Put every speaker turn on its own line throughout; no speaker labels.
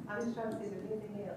I was trying to see if there's anything else.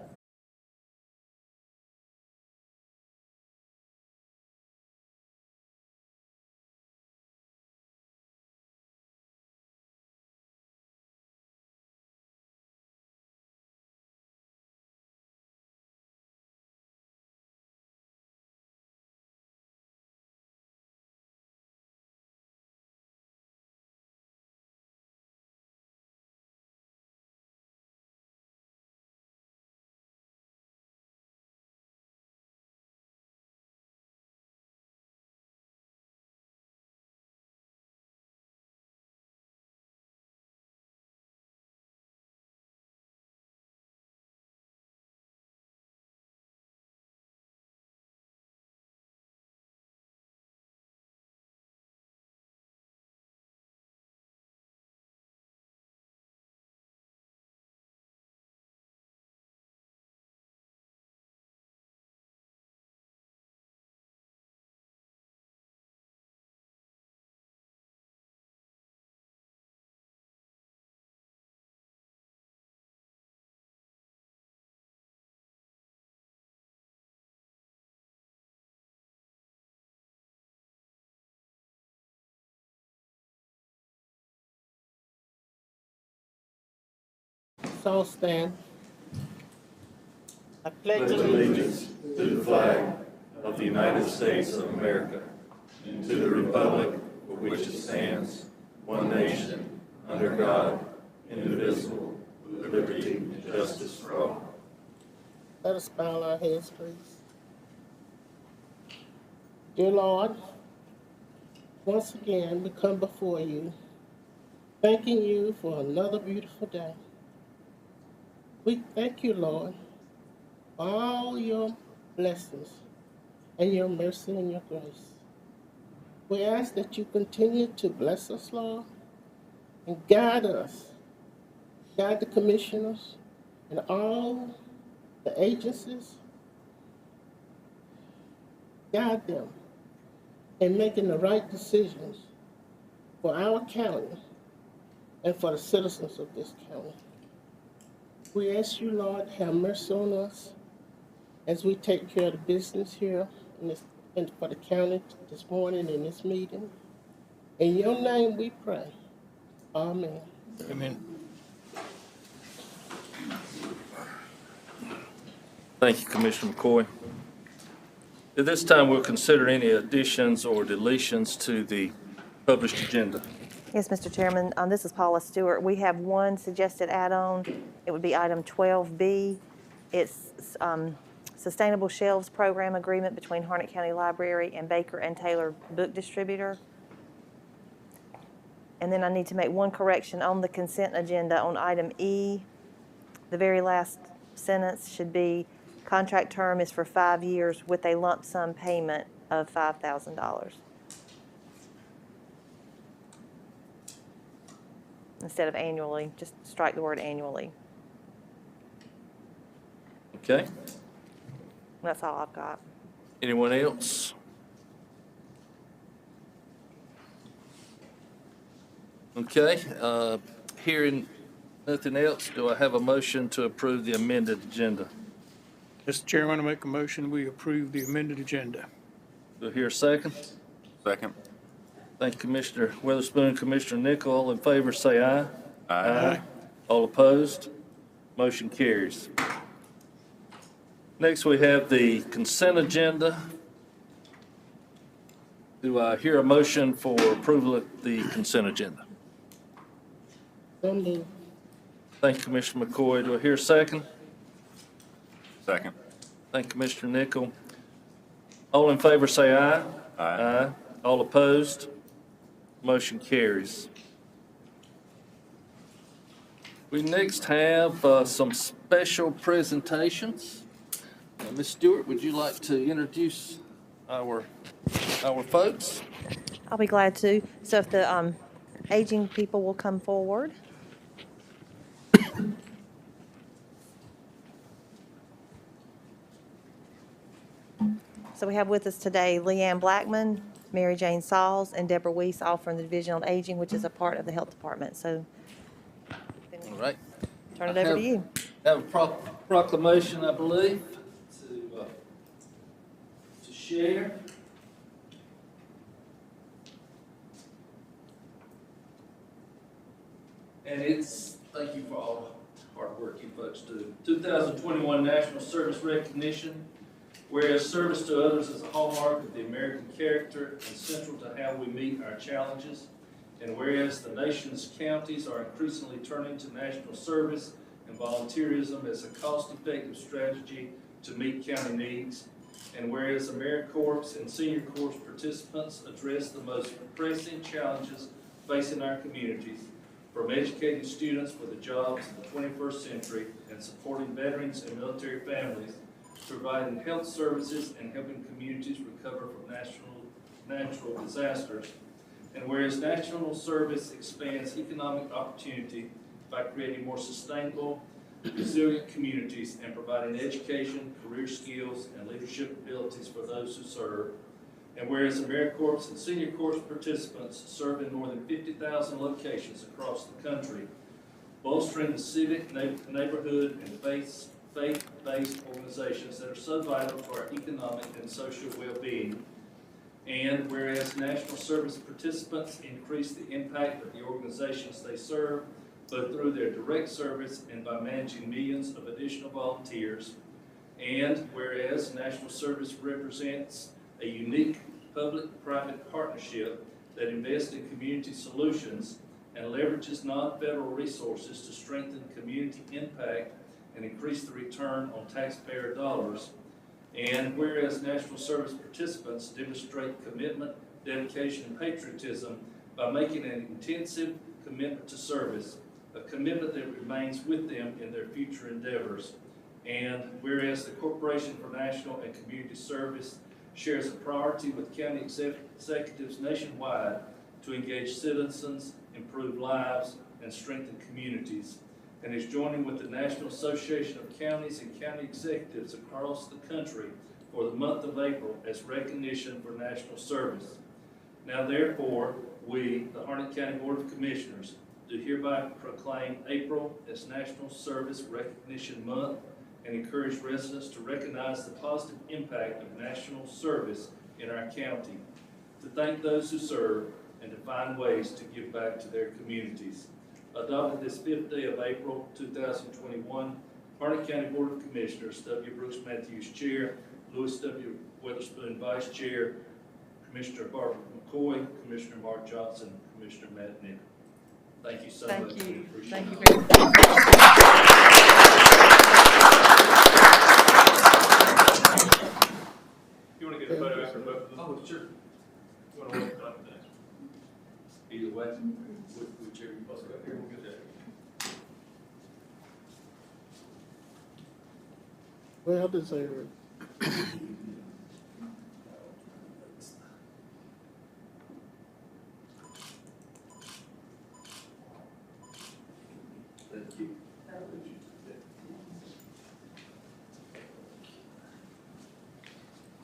So stand. I pledge
Pledge allegiance to the flag of the United States of America and to the republic for which it stands, one nation, under God, indivisible, with liberty and justice for all.
Let us bow our heads, please. Dear Lord, once again we come before you, thanking you for another beautiful day. We thank you, Lord, for all your blessings and your mercy and your grace. We ask that you continue to bless us, Lord, and guide us, guide the commissioners and all the agencies, guide them in making the right decisions for our county and for the citizens of this county. We ask you, Lord, have mercy on us as we take care of the business here and for the county this morning in this meeting. In your name we pray. Amen.
Amen. Thank you, Commissioner McCoy. At this time, we'll consider any additions or deletions to the published agenda.
Yes, Mr. Chairman, this is Paula Stewart. We have one suggested add-on. It would be item 12B. It's Sustainable Shelves Program Agreement between Harnett County Library and Baker and Taylor Book Distributor. And then I need to make one correction on the consent agenda on item E. The very last sentence should be, contract term is for 5 years with a lump sum payment of $5,000. Instead of annually, just strike the word annually.
Okay.
That's all I've got.
Anyone else? Okay. Hearing nothing else, do I have a motion to approve the amended agenda?
Mr. Chairman, I make a motion we approve the amended agenda.
Do I hear a second?
Second.
Thank you, Commissioner Witherspoon. Commissioner Nickel, all in favor say aye.
Aye.
All opposed? Motion carries. Next, we have the consent agenda. Do I hear a motion for approval of the consent agenda?
So moved.
Thank you, Commissioner McCoy. Do I hear a second?
Second.
Thank you, Commissioner Nickel. All in favor say aye.
Aye.
All opposed? Motion carries. We next have some special presentations. Ms. Stewart, would you like to introduce our folks?
I'll be glad to. So if the aging people will come forward. So we have with us today Leanne Blackman, Mary Jane Sauls, and Deborah Weiss, all from the Division on Aging, which is a part of the Health Department. So,
All right.
Turn it over to you.
Have a proclamation, I believe, to share. And it's, thank you for all the hard work you folks do. 2021 National Service Recognition. Whereas service to others is a hallmark of the American character and central to how we meet our challenges. And whereas the nation's counties are increasingly turning to national service and volunteerism as a cost-effective strategy to meet county needs. And whereas AmeriCorps and Senior Corps participants address the most pressing challenges facing our communities, from educating students for the jobs of the 21st century and supporting veterans and military families, providing health services and helping communities recover from natural disasters. And whereas national service expands economic opportunity by creating more sustainable, resilient communities and providing education, career skills, and leadership abilities for those who serve. And whereas AmeriCorps and Senior Corps participants serve in more than 50,000 locations across the country, bolstering the civic, neighborhood, and faith-based organizations that are so vital to our economic and social well-being. And whereas national service participants increase the impact of the organizations they serve, both through their direct service and by managing millions of additional volunteers. And whereas national service represents a unique public-private partnership that invests in community solutions and leverages non-federal resources to strengthen community impact and increase the return on taxpayer dollars. And whereas national service participants demonstrate commitment, dedication, and patriotism by making an intensive commitment to service, a commitment that remains with them in their future endeavors. And whereas the Corporation for National and Community Service shares a priority with county executives nationwide to engage citizens, improve lives, and strengthen communities, and is joining with the National Association of Counties and County Executives across the country for the month of April as recognition for national service. Now therefore, we, the Harnett County Board of Commissioners, do hereby proclaim April as National Service Recognition Month and encourage residents to recognize the positive impact of national service in our county, to thank those who serve, and to find ways to give back to their communities. Adopted this 5th day of April 2021, Harnett County Board of Commissioners, W. Brooks Matthews Chair, Louis W. Witherspoon Vice Chair, Commissioner Barbara McCoy, Commissioner Mark Johnson, Commissioner Matt Nick. Thank you so much.
Thank you.
We appreciate
Thank you
it.
very much.
You want to get a photo after both of them?
Oh, sure.
You want to wait on that?
Either way, whichever you
Let's go
prefer.
here, we'll get that.
Well deserved.
Thank you.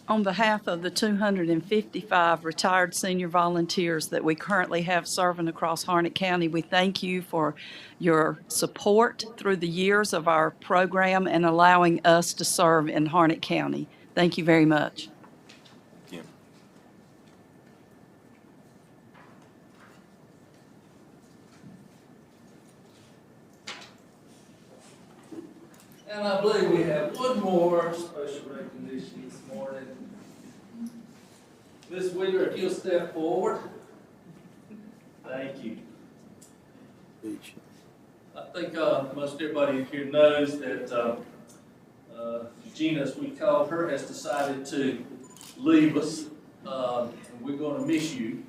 On behalf of the 255 retired senior volunteers that we currently have serving across Harnett County, we thank you for your support through the years of our program and allowing us to serve in Harnett County. Thank you very much.
Thank you.
And I believe we have one more special recognition this morning. Ms. Wheeler, if you'll step forward. Thank you. I think most everybody here knows that Gina, as we call her, has decided to leave us. And we're going to miss you.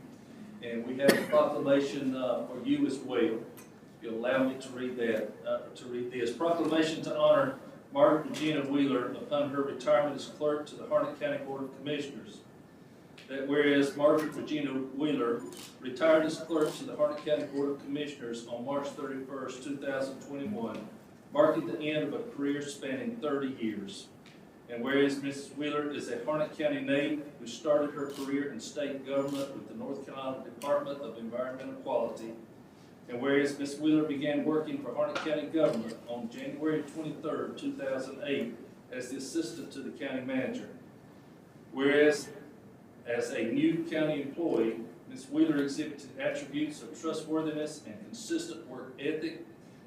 And we have a proclamation for you as well. If you'll allow me to read that, this proclamation to honor Margaret Regina Wheeler upon her retirement as clerk to the Harnett County Board of Commissioners. That whereas Margaret Regina Wheeler retired as clerk to the Harnett County Board of Commissioners on March 31st, 2021, marking the end of a career spanning 30 years. And whereas Mrs. Wheeler is a Harnett County native who started her career in state government with the North Carolina Department of Environmental Quality, And whereas Ms. Wheeler began working for Harnett County government on January 23rd, 2008 as the assistant to the county manager. Whereas as a new county employee, Ms. Wheeler exhibited attributes of trustworthiness and consistent work ethic,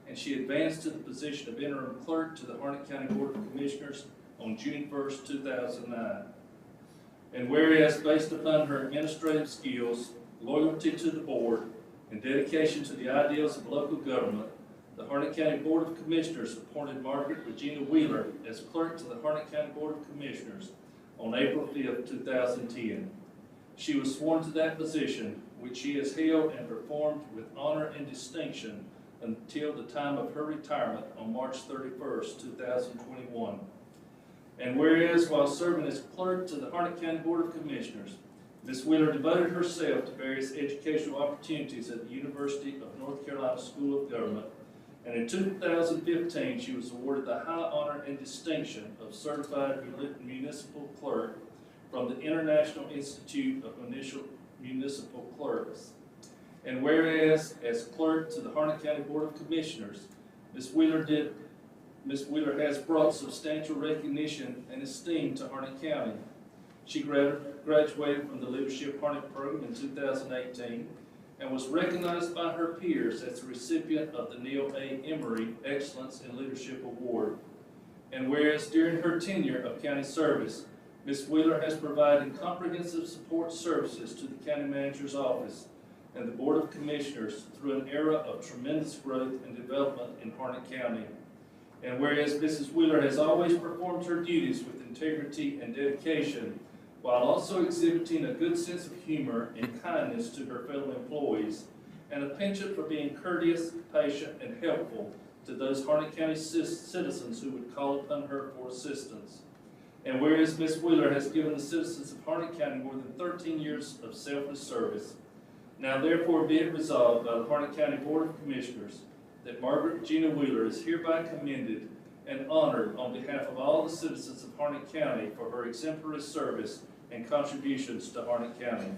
and she advanced to the position of interim clerk to the Harnett County Board of Commissioners on June 1st, 2009. And whereas based upon her administrative skills, loyalty to the board, and dedication to the ideals of local government, the Harnett County Board of Commissioners appointed Margaret Regina Wheeler as clerk to the Harnett County Board of Commissioners on April 5th, 2010. She was sworn to that position, which she has held and performed with honor and distinction until the time of her retirement on March 31st, 2021. And whereas while serving as clerk to the Harnett County Board of Commissioners, Ms. Wheeler devoted herself to various educational opportunities at the University of North Carolina School of Government, and in 2015 she was awarded the high honor and distinction of Certified Municipal Clerk from the International Institute of Municipal Clerks. And whereas as clerk to the Harnett County Board of Commissioners, Ms. Wheeler has brought substantial recognition and esteem to Harnett County. She graduated from the Leadership Harnett Program in 2018 and was recognized by her peers as the recipient of the Neil A. Emery Excellence in Leadership Award. And whereas during her tenure of county service, Ms. Wheeler has provided comprehensive support services to the County Manager's Office and the Board of Commissioners through an era of tremendous growth and development in Harnett County. And whereas Mrs. Wheeler has always performed her duties with integrity and dedication, while also exhibiting a good sense of humor and kindness to her fellow employees, and a penchant for being courteous, patient, and helpful to those Harnett County citizens who would call upon her for assistance. And whereas Ms. Wheeler has given the citizens of Harnett County more than 13 years of selfless service, now therefore be it resolved by the Harnett County Board of Commissioners that Margaret Regina Wheeler is hereby commended and honored on behalf of all the citizens of Harnett County for her exemplary service and contributions to Harnett County.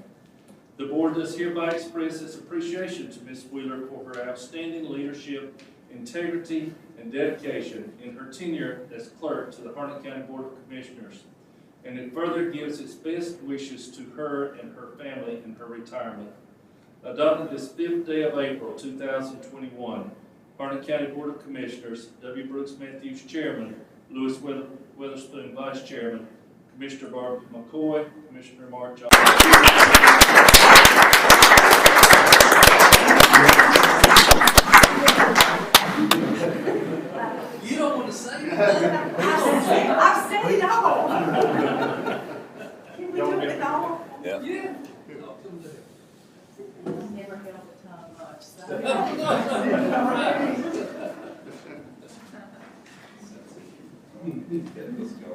The board does hereby express its appreciation to Ms. Wheeler for her outstanding leadership, integrity, and dedication in her tenure as clerk to the Harnett County Board of Commissioners. And it further gives its best wishes to her and her family in her retirement. Adopted this 5th day of April 2021, Harnett County Board of Commissioners, W. Brooks Matthews, Chairman, Lewis Witherspoon, Vice Chairman, Commissioner Barbara McCoy, Commissioner Mark Johnson. You don't want to say that?
I've said it all. Can we do it all?
Yeah.
Yeah.
Never held the tongue much, so.
Let's go.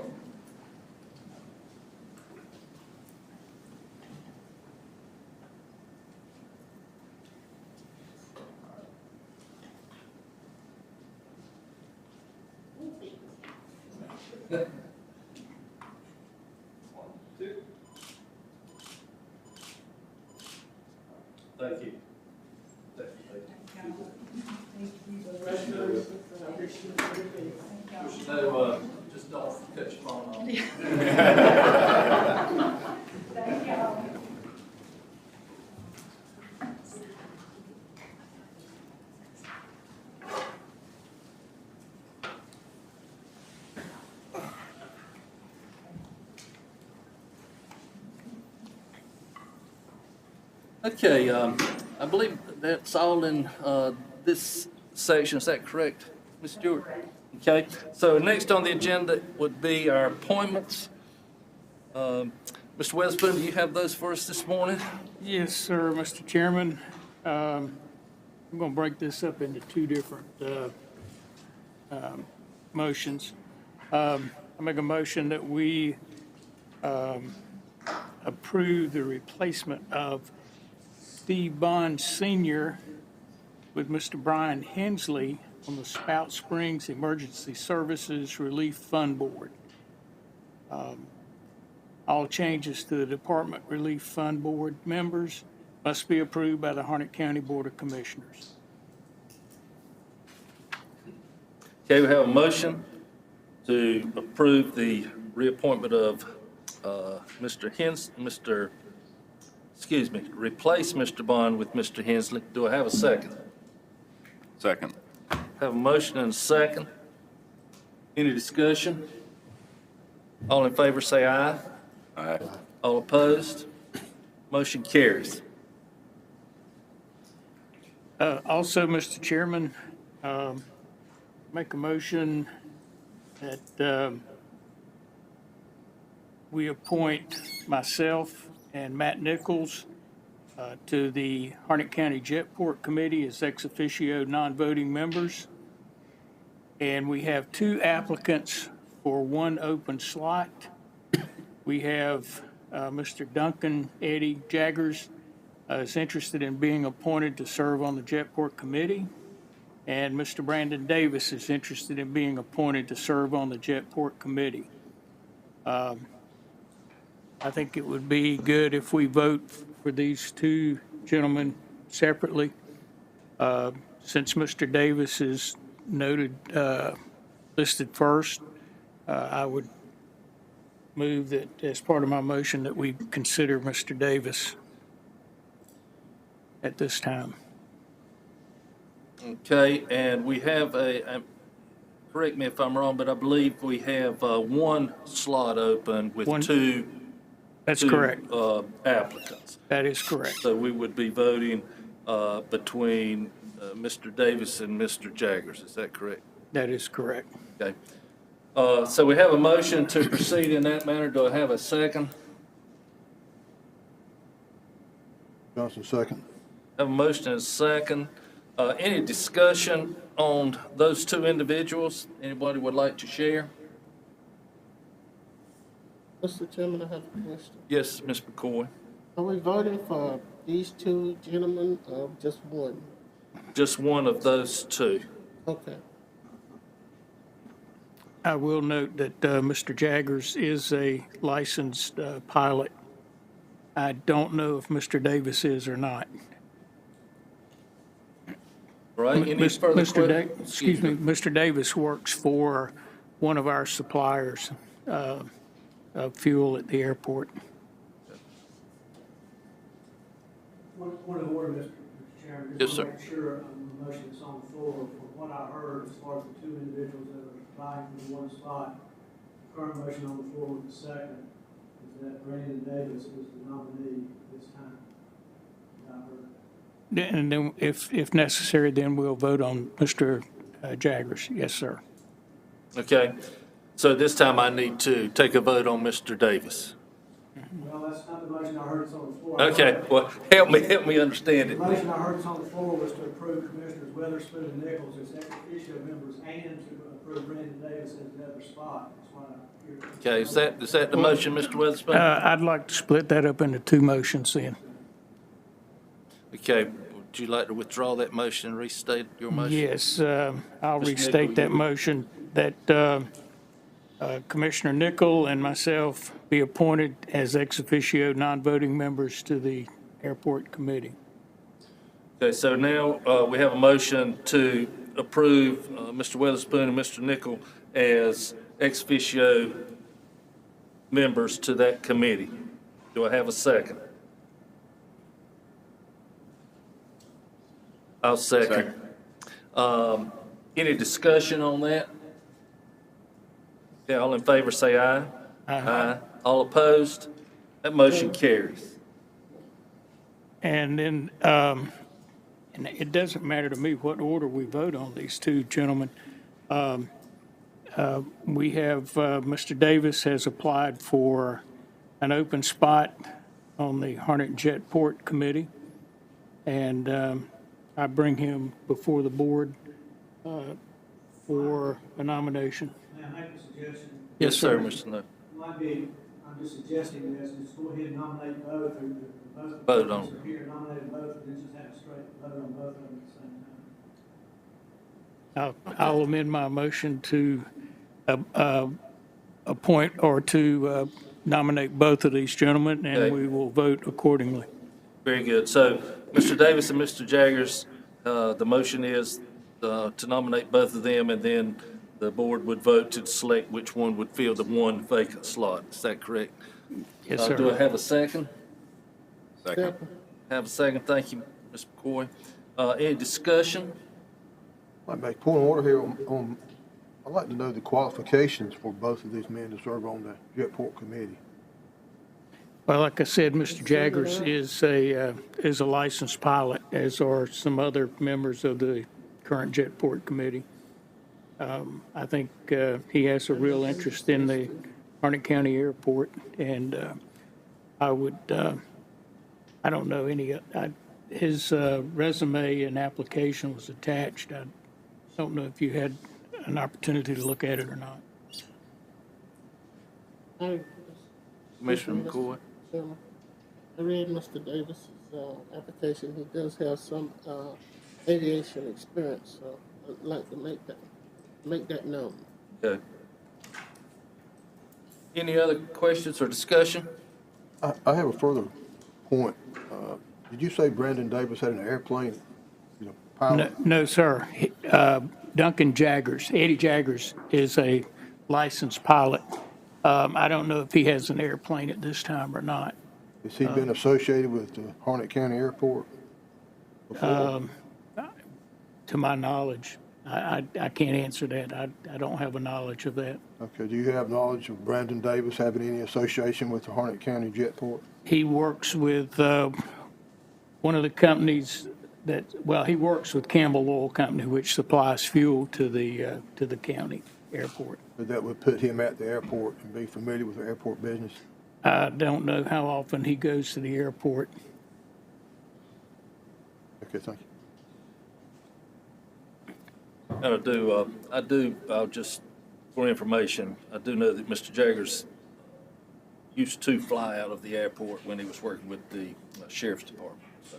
Thank you. So, just don't cut your phone off.
Thank y'all.
Okay, I believe that's all in this section. Is that correct, Ms. Stewart? Okay, so next on the agenda would be our appointments. Mr. Witherspoon, do you have those for us this morning?
Yes, sir, Mr. Chairman. I'm going to break this up into two different motions. I make a motion that we approve the replacement of Steve Bond Sr. with Mr. Brian Hensley on the Spout Springs Emergency Services Relief Fund Board. All changes to the Department Relief Fund Board members must be approved by the Harnett County Board of Commissioners.
Okay, we have a motion to approve the reappointment of replace Mr. Bond with Mr. Hensley. Do I have a second?
Second.
Have a motion and a second. Any discussion? All in favor say aye.
Aye.
All opposed? Motion carries.
Also, Mr. Chairman, make a motion that we appoint myself and Matt Nichols to the Harnett County Jetport Committee as ex officio non-voting members. And we have 2 applicants for 1 open slot. We have Mr. Duncan Eddie Jaggers is interested in being appointed to serve on the Jetport Committee. And Mr. Brandon Davis is interested in being appointed to serve on the Jetport Committee. I think it would be good if we vote for these 2 gentlemen separately. Since Mr. Davis is noted, listed first, I would move that as part of my motion that we consider Mr. Davis at this time.
Okay, and we have correct me if I'm wrong, but I believe we have 1 slot open with
One-
2
That's
two,
correct.
Applicants.
That is correct.
So we would be voting between Mr. Davis and Mr. Jaggers. Is that correct?
That is correct.
Okay. So we have a motion to proceed in that manner. Do I have a second?
Johnson, second.
Have a motion and a second. Any discussion on those 2 individuals? Anybody would like to share?
Mr. Chairman, I have a question.
Yes, Ms. McCoy.
Are we voting for these 2 gentlemen or just one?
Just one of those 2.
Okay.
I will note that Mr. Jaggers is a licensed pilot. I don't know if Mr. Davis is or not.
Right? Any further questions?
Excuse me, Mr. Davis works for one of our suppliers of fuel at the airport.
Point of order, Mr. Chairman.
Yes,
Just
sir.
want to make sure on the motion that's on the floor, from what I heard, as far as the 2 individuals that are vying for the 1 spot, the current motion on the floor with the second is that Brandon Davis is the nominee this time. I heard.
And then if necessary, then we'll vote on Mr. Jaggers. Yes, sir.
Okay. So this time I need to take a vote on Mr. Davis.
Well, that's not the motion I heard that's on the floor.
Okay, well, help me understand
The
it.
motion I heard that's on the floor was to approve Commissioners Weatherspoon and Nichols as ex officio members and to approve Brandon Davis as the other spot. That's why I hear.
Okay, is that the motion, Mr. Witherspoon?
I'd like to split that up into 2 motions then.
Okay, would you like to withdraw that motion and restate your motion?
Yes, I'll
Mr.
restate
Nichol,
that
you-
motion that Commissioner Nichol and myself be appointed as ex officio non-voting members to the airport committee.
Okay, so now we have a motion to approve Mr. Witherspoon and Mr. Nichol as ex officio members to that committee. Do I have a second? I'll second. Any discussion on that? Okay, all in favor say aye. Aye. All opposed? That motion carries.
And then, and it doesn't matter to me what order we vote on these 2 gentlemen. We have, Mr. Davis has applied for an open spot on the Harnett Jetport Committee. And I bring him before the board for a nomination.
May I make a suggestion?
Yes, sir, Mr. Nutt.
Might be, I'm just suggesting this, just go ahead and nominate both, or both.
Vote on.
Are here, nominate both, and then just have a straight vote on both of them at the same time.
I'll amend my motion to appoint or to nominate both of these gentlemen,
Okay.
and we will vote accordingly.
Very good. So, Mr. Davis and Mr. Jaggers, the motion is to nominate both of them, and then the board would vote to select which one would fill the one vacant slot. Is that correct?
Yes, sir.
Do I have a second?
Second.
Have a second. Thank you, Mr. McCoy. Any discussion?
I'd make point of order here on, I'd like to know the qualifications for both of these men to serve on the Jetport Committee.
Well, like I said, Mr. Jaggers is a licensed pilot, as are some other members of the current Jetport Committee. I think he has a real interest in the Harnett County Airport, and I would, I don't know his resume and application was attached. I don't know if you had an opportunity to look at it or not.
Commissioner McCoy?
Chairman, I read Mr. Davis's application. He does have some aviation experience, so I'd like to make that known.
Okay. Any other questions or discussion?
I have a further point. Did you say Brandon Davis had an airplane, pilot?
No, sir. Duncan Jaggers, Eddie Jaggers is a licensed pilot. I don't know if he has an airplane at this time or not.
Has he been associated with the Harnett County Airport before?
To my knowledge, I can't answer that. I don't have a knowledge of that.
Okay, do you have knowledge of Brandon Davis having any association with the Harnett County Jetport?
He works with one of the companies he works with Campbell Oil Company, which supplies fuel to the county airport.
But that would put him at the airport and be familiar with the airport business?
I don't know how often he goes to the airport.
Okay, thank you.
And I'll just, for information, I do know that Mr. Jaggers used to fly out of the airport when he was working with the sheriff's department, so,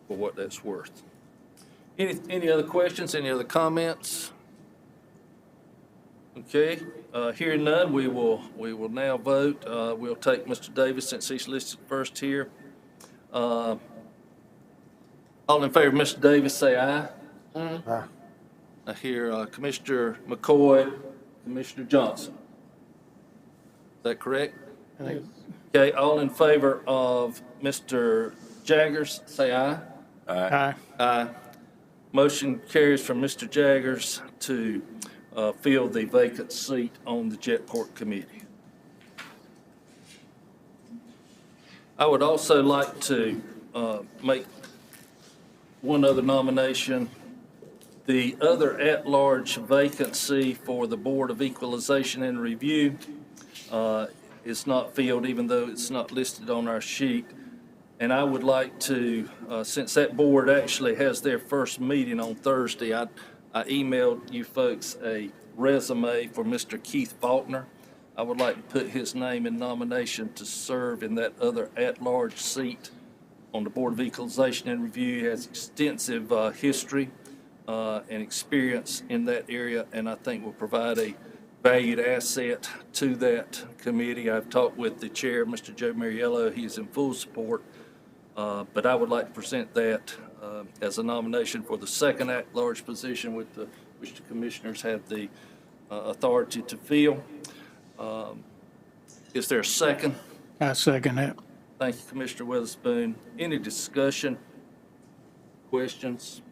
for what that's worth. Any other questions, any other comments? Okay, hearing none, we will now vote. We'll take Mr. Davis since he's listed first here. All in favor of Mr. Davis, say aye.
Aye.
I hear Commissioner McCoy, Commissioner Johnson. Is that correct? Okay, all in favor of Mr. Jaggers, say aye.
Aye.
Aye. Motion carries from Mr. Jaggers to fill the vacant seat on the Jetport Committee. I would also like to make one other nomination. The other at-large vacancy for the Board of Equalization and Review is not filled, even though it's not listed on our sheet. And I would like to, since that board actually has their first meeting on Thursday, I emailed you folks a resume for Mr. Keith Faulkner. I would like to put his name in nomination to serve in that other at-large seat on the Board of Equalization and Review. He has extensive history and experience in that area, and I think will provide a valued asset to that committee. I've talked with the chair, Mr. Joe Mariello. He is in full support, but I would like to present that as a nomination for the second at-large position which the commissioners have the authority to fill. Is there a second?
I second that.
Thank you, Commissioner Witherspoon. Any discussion, questions?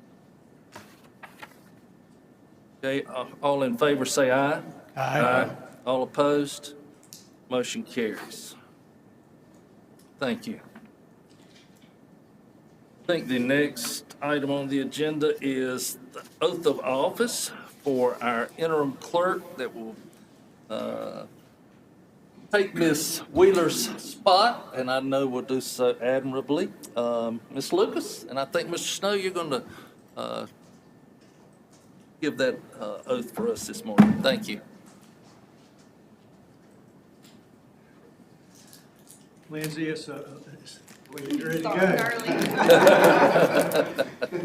Okay, all in favor say aye.
Aye.
All opposed? Motion carries. Thank you. I think the next item on the agenda is the oath of office for our interim clerk that will take Ms. Wheeler's spot, and I know will do so admirably. Ms. Lucas, and I think Mr. Snow, you're going to give that oath for us this morning. Thank you.
Lindsay, we're ready to go.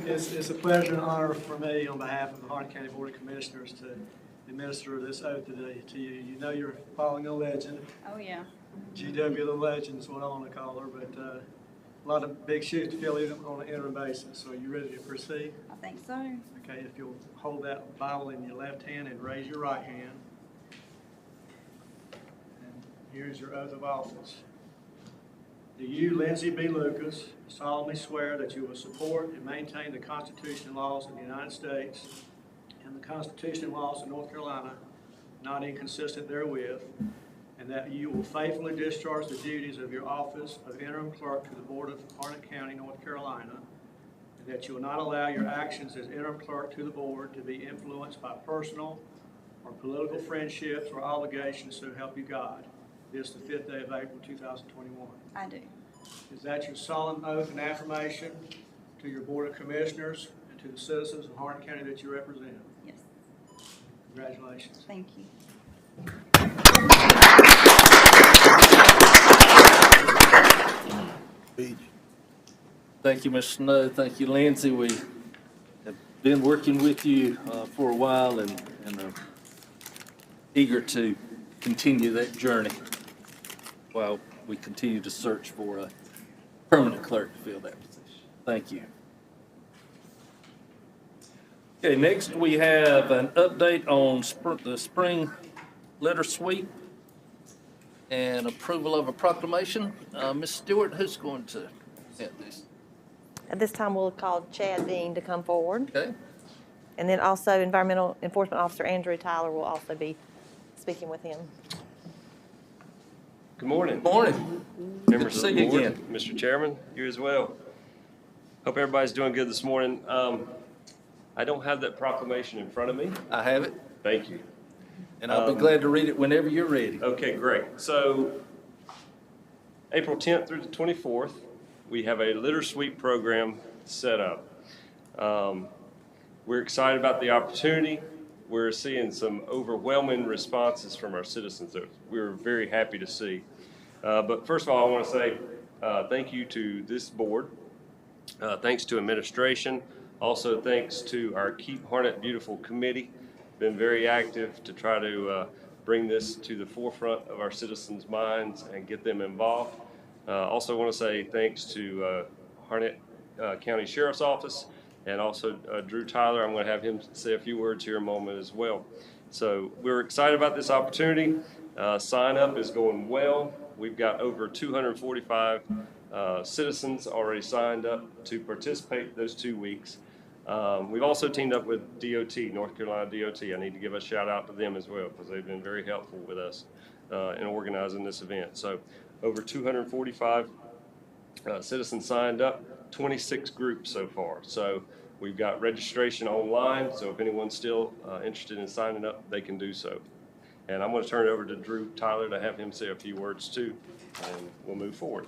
It's a pleasure and honor for me on behalf of the Harnett County Board of Commissioners to administer this oath today to you. You know you're following a legend.
Oh, yeah.
GW the legend is what I want to call her, but a lot of big shoes to fill even on an interim basis. So are you ready to proceed?
I think so.
Okay, if you'll hold that Bible in your left hand and raise your right hand. And here's your oath of office. Do you, Lindsay B. Lucas, solemnly swear that you will support and maintain the Constitution and laws of the United States and the Constitution and laws of North Carolina, not inconsistent therewith, and that you will faithfully discharge the duties of your office of interim clerk to the Board of Harnett County, North Carolina, and that you will not allow your actions as interim clerk to the board to be influenced by personal or political friendships or obligations, so help you God. This the 5th day of April, 2021.
I do.
Is that your solemn oath and affirmation to your Board of Commissioners and to the citizens of Harnett County that you represent?
Yes.
Congratulations.
Thank you.
Thank you, Mr. Snow. Thank you, Lindsay. We have been working with you for a while and are eager to continue that journey while we continue to search for a permanent clerk to fill that position. Thank you. Okay, next we have an update on the spring letter sweep and approval of a proclamation. Ms. Stewart, who's going to head this?
At this time, we'll call Chad Dean to come forward.
Okay.
And then also Environmental Enforcement Officer Andrew Tyler will also be speaking with him.
Good morning.
Morning.
Members of
Good to
the
see you
board,
again.
Mr. Chairman, you as well. Hope everybody's doing good this morning. I don't have that proclamation in front of me.
I have it,
Thank you.
and I'll be glad to read it whenever you're ready.
Okay, great. So April 10th through the 24th, we have a litter sweep program set up. We're excited about the opportunity. We're seeing some overwhelming responses from our citizens that we're very happy to see. But first of all, I want to say thank you to this board. Thanks to administration. Also, thanks to our Keep Harnett Beautiful committee. Been very active to try to bring this to the forefront of our citizens' minds and get them involved. Also want to say thanks to Harnett County Sheriff's Office and also Drew Tyler. I'm going to have him say a few words here in a moment as well. So we're excited about this opportunity. Sign up is going well. We've got over 245 citizens already signed up to participate those 2 weeks. We've also teamed up with DOT, North Carolina DOT. I need to give a shout out to them as well because they've been very helpful with us in organizing this event. So over 245 citizens signed up, 26 groups so far. So we've got registration online, so if anyone's still interested in signing up, they can do so. And I'm going to turn it over to Drew Tyler to have him say a few words too, and we'll move forward.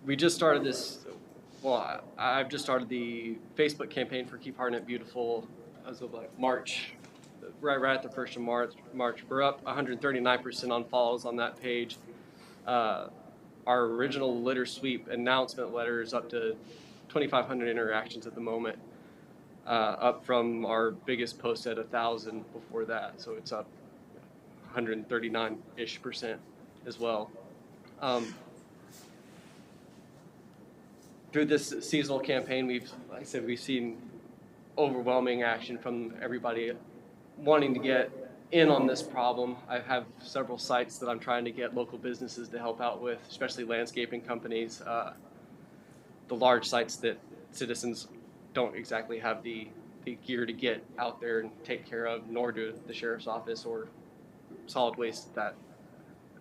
We just started this, well, I've just started the Facebook campaign for Keep Harnett Beautiful as of like March, right at the 1st of March. We're up 139% on follows on that page. Our original litter sweep announcement letter is up to 2,500 interactions at the moment, up from our biggest post at 1,000 before that. So it's up 139-ish% as well. Through this seasonal campaign, like I said, we've seen overwhelming action from everybody wanting to get in on this problem. I have several sites that I'm trying to get local businesses to help out with, especially landscaping companies, the large sites that citizens don't exactly have the gear to get out there and take care of, nor do the sheriff's office or solid waste at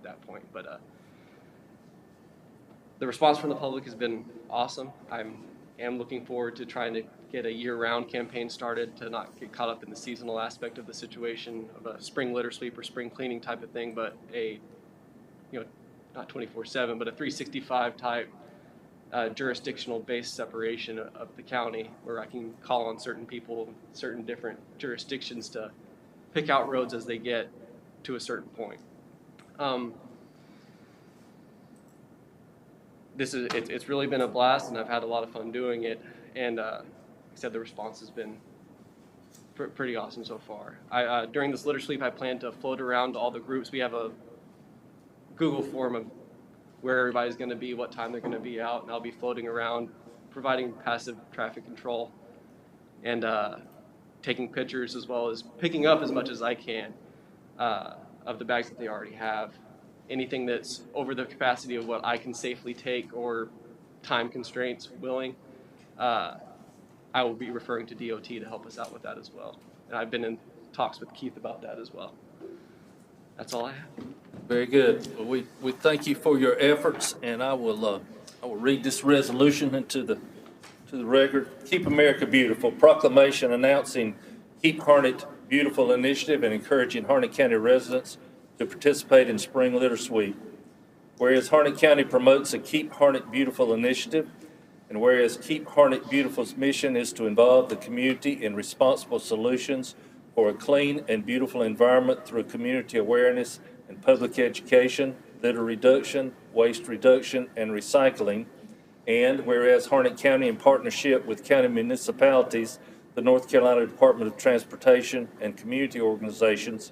that point. But the response from the public has been awesome. I am looking forward to trying to get a year-round campaign started to not get caught up in the seasonal aspect of the situation of a spring litter sweep or spring cleaning type of thing, but a, not 24/7, but a 365 type jurisdictional based separation of the county where I can call on certain people, certain different jurisdictions to pick out roads as they get to a certain point. It's really been a blast, and I've had a lot of fun doing it. And like I said, the response has been pretty awesome so far. During this litter sweep, I plan to float around to all the groups. We have a Google form of where everybody's going to be, what time they're going to be out, and I'll be floating around providing passive traffic control and taking pictures, as well as picking up as much as I can of the bags that they already have. Anything that's over the capacity of what I can safely take or time constraints willing, I will be referring to DOT to help us out with that as well. And I've been in talks with Keith about that as well. That's all I have.
Very good. Well, we thank you for your efforts, and I will read this resolution into the record. Keep America Beautiful, proclamation announcing Keep Harnett Beautiful initiative and encouraging Harnett County residents to participate in spring litter sweep. Whereas Harnett County promotes a Keep Harnett Beautiful initiative, and whereas Keep Harnett Beautiful's mission is to involve the community in responsible solutions for a clean and beautiful environment through community awareness and public education, litter reduction, waste reduction, and recycling. And whereas Harnett County, in partnership with county municipalities, the North Carolina Department of Transportation, and community organizations,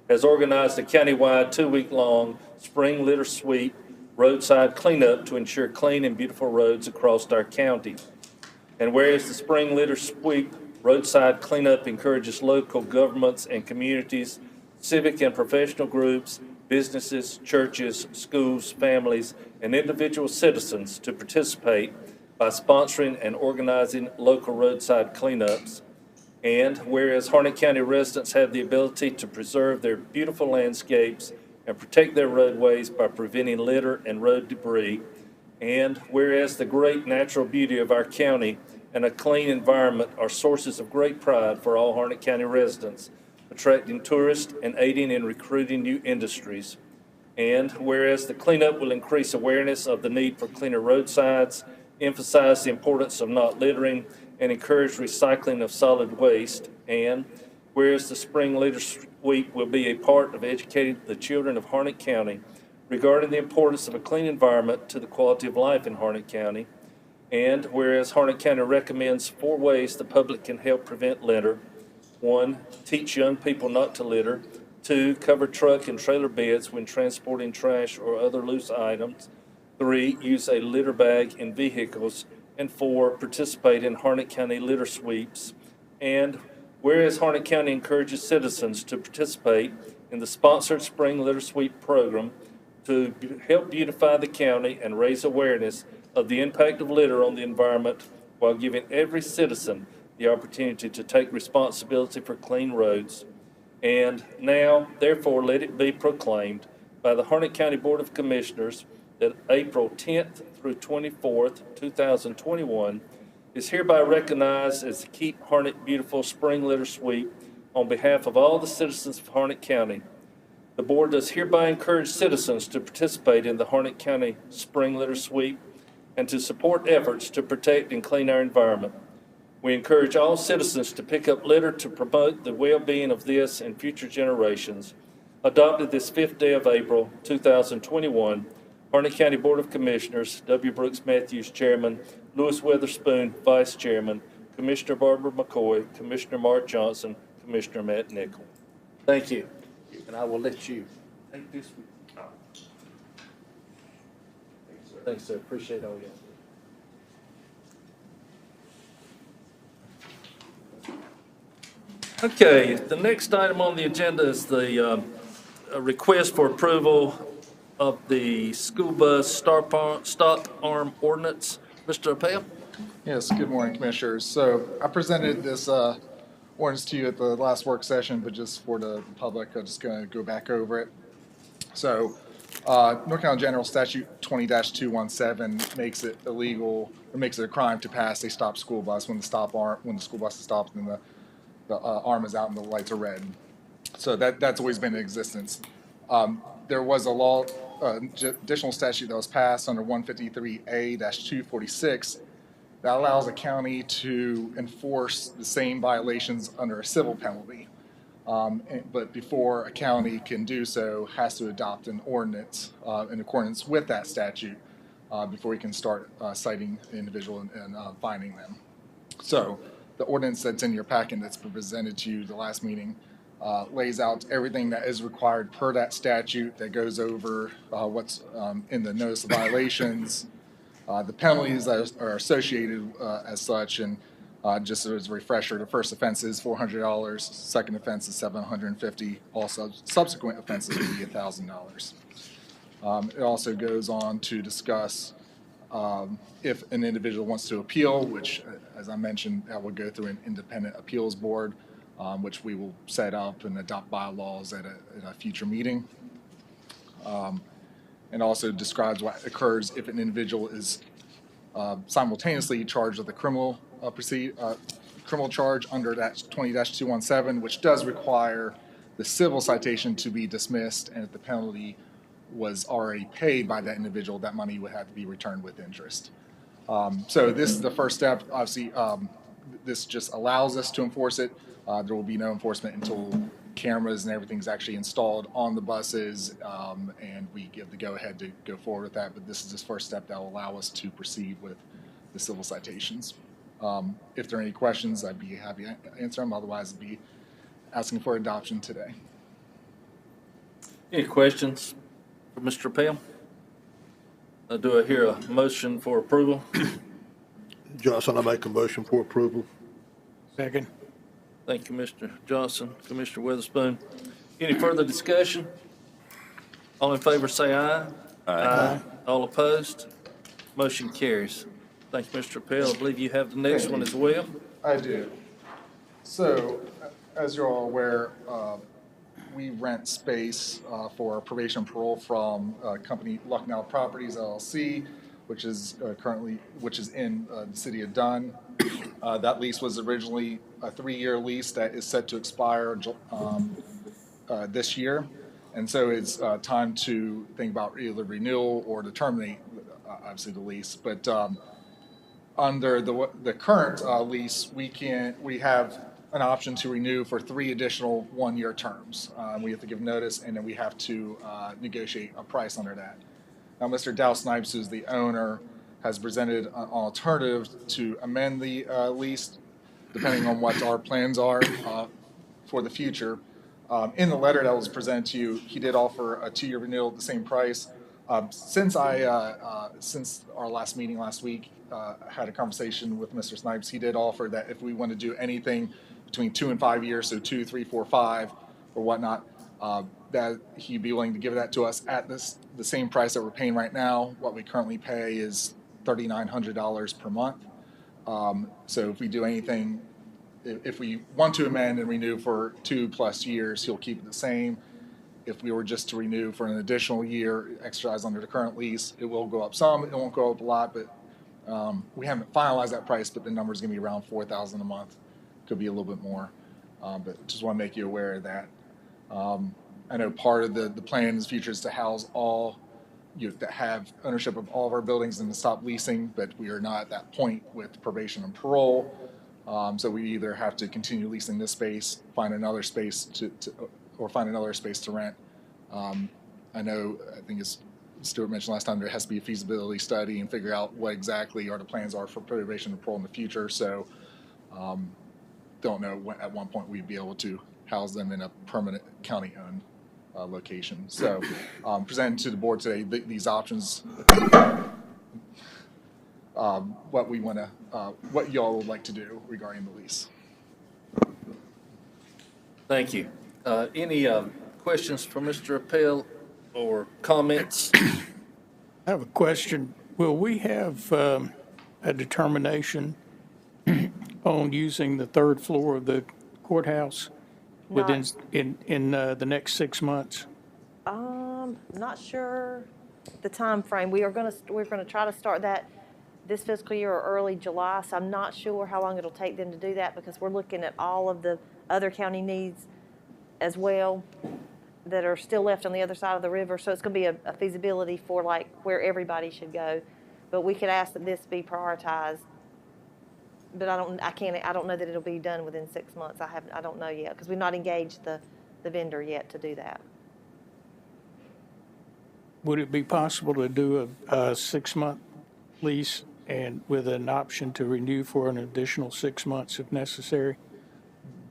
has organized a countywide 2-week-long spring litter sweep roadside cleanup to ensure clean and beautiful roads across our county. And whereas the spring litter sweep roadside cleanup encourages local governments and communities, civic and professional groups, businesses, churches, schools, families, and individual citizens to participate by sponsoring and organizing local roadside cleanups. And whereas Harnett County residents have the ability to preserve their beautiful landscapes and protect their roadways by preventing litter and road debris, and whereas the great natural beauty of our county and a clean environment are sources of great pride for all Harnett County residents, attracting tourists and aiding in recruiting new industries. And whereas the cleanup will increase awareness of the need for cleaner roadsides, emphasize the importance of not littering, and encourage recycling of solid waste. And whereas the spring litter sweep will be a part of educating the children of Harnett County regarding the importance of a clean environment to the quality of life in Harnett County. And whereas Harnett County recommends 4 ways the public can help prevent litter. 1, teach young people not to litter. 2, cover truck and trailer beds when transporting trash or other loose items. 3, use a litter bag in vehicles. And 4, participate in Harnett County litter sweeps. And whereas Harnett County encourages citizens to participate in the sponsored spring litter sweep program to help beautify the county and raise awareness of the impact of litter on the environment while giving every citizen the opportunity to take responsibility for clean roads. And now, therefore, let it be proclaimed by the Harnett County Board of Commissioners that April 10th through 24th, 2021 is hereby recognized as the Keep Harnett Beautiful Spring Litter Sweep on behalf of all the citizens of Harnett County. The board does hereby encourage citizens to participate in the Harnett County Spring Litter Sweep and to support efforts to protect and clean our environment. We encourage all citizens to pick up litter to promote the well-being of this and future generations. Adopted this 5th day of April, 2021, Harnett County Board of Commissioners, W. Brooks Matthews, Chairman, Lewis Witherspoon, Vice Chairman, Commissioner Barbara McCoy, Commissioner Mark Johnson, Commissioner Matt Nickel. Thank you. And I will let you take this with you. Thanks, sir. Appreciate all you. Okay, the next item on the agenda is the request for approval of the school bus stop arm ordinance. Mr. Appel?
Yes, good morning, Commissioners. So I presented this ordinance to you at the last work session, but just for the public, I'm just going to go back over it. So North Carolina General Statute 20-217 makes it illegal, or makes it a crime to pass a stopped school bus when the school bus is stopped and the arm is out and the lights are red. So that's always been in existence. There was a law, additional statute that was passed under 153A-246 that allows a county to enforce the same violations under a civil penalty. But before a county can do so, has to adopt an ordinance in accordance with that statute before we can start citing the individual and fining them. So the ordinance that's in your packet that's presented to you the last meeting lays out everything that is required per that statute, that goes over what's in the notice of violations, The penalties are associated as such, and just as a refresher, the first offense is $400, second offense is $750, also subsequent offenses would be $1,000. It also goes on to discuss if an individual wants to appeal, which, as I mentioned, that will go through an independent appeals board, which we will set up and adopt bylaws at a future meeting. And also describes what occurs if an individual is simultaneously charged with a criminal charge under that 20-217, which does require the civil citation to be dismissed, and if the penalty was already paid by that individual, that money would have to be returned with interest. So this is the first step. Obviously, this just allows us to enforce it. There will be no enforcement until cameras and everything's actually installed on the buses, and we give the go-ahead to go forward with that. But this is the first step that will allow us to proceed with the civil citations. If there are any questions, I'd be happy to answer them. Otherwise, I'd be asking for adoption today.
Any questions for Mr. Appel? Do I hear a motion for approval?
Johnson, I make a motion for approval.
Second.
Thank you, Mr. Johnson. Commissioner Witherspoon. Any further discussion? All in favor say aye. Aye. All opposed? Motion carries. Thank you, Mr. Appel. I believe you have the next one as well.
I do. So, as you're all aware, we rent space for probation and parole from company Lucknow Properties LLC, which is in the city of Dunn. That lease was originally a 3-year lease that is set to expire this year, and so it's time to think about either renewal or to terminate, obviously, the lease. But under the current lease, we have an option to renew for 3 additional 1-year terms. We have to give notice, and then we have to negotiate a price under that. Now, Mr. Dow Snipes, who's the owner, has presented an alternative to amend the lease, depending on what our plans are for the future. In the letter that was presented to you, he did offer a 2-year renewal at the same price. Since our last meeting last week, had a conversation with Mr. Snipes, he did offer that if we want to do anything between 2 and 5 years, so 2, 3, 4, 5, or whatnot, that he'd be willing to give that to us at the same price that we're paying right now. What we currently pay is $3,900 per month. So if we do anything, if we want to amend and renew for 2+ years, he'll keep it the same. If we were just to renew for an additional year, exercise under the current lease, it will go up some. It won't go up a lot, but we haven't finalized that price, but the number is going to be around $4,000 a month. Could be a little bit more, but just want to make you aware of that. I know part of the plan in the future is to house all, that have ownership of all of our buildings and to stop leasing, but we are not at that point with probation and parole. So we either have to continue leasing this space, find another space or find another space to rent. I think as Stuart mentioned last time, there has to be a feasibility study and figure out what exactly the plans are for probation and parole in the future. So don't know at one point we'd be able to house them in a permanent county-owned location. So presenting to the board today these options, what y'all would like to do regarding the lease.
Thank you. Any questions for Mr. Appel or comments?
I have a question. Will we have a determination on using the 3rd floor of the courthouse within in the next 6 months?
Not sure the time frame. We're gonna try to start that this fiscal year or early July. So I'm not sure how long it'll take them to do that, because we're looking at all of the other county needs as well that are still left on the other side of the river. So it's going to be a feasibility for like where everybody should go. But we could ask that this be prioritized. But I don't know that it'll be done within 6 months. I don't know yet, because we've not engaged the vendor yet to do that.
Would it be possible to do a 6-month lease and with an option to renew for an additional 6 months if necessary?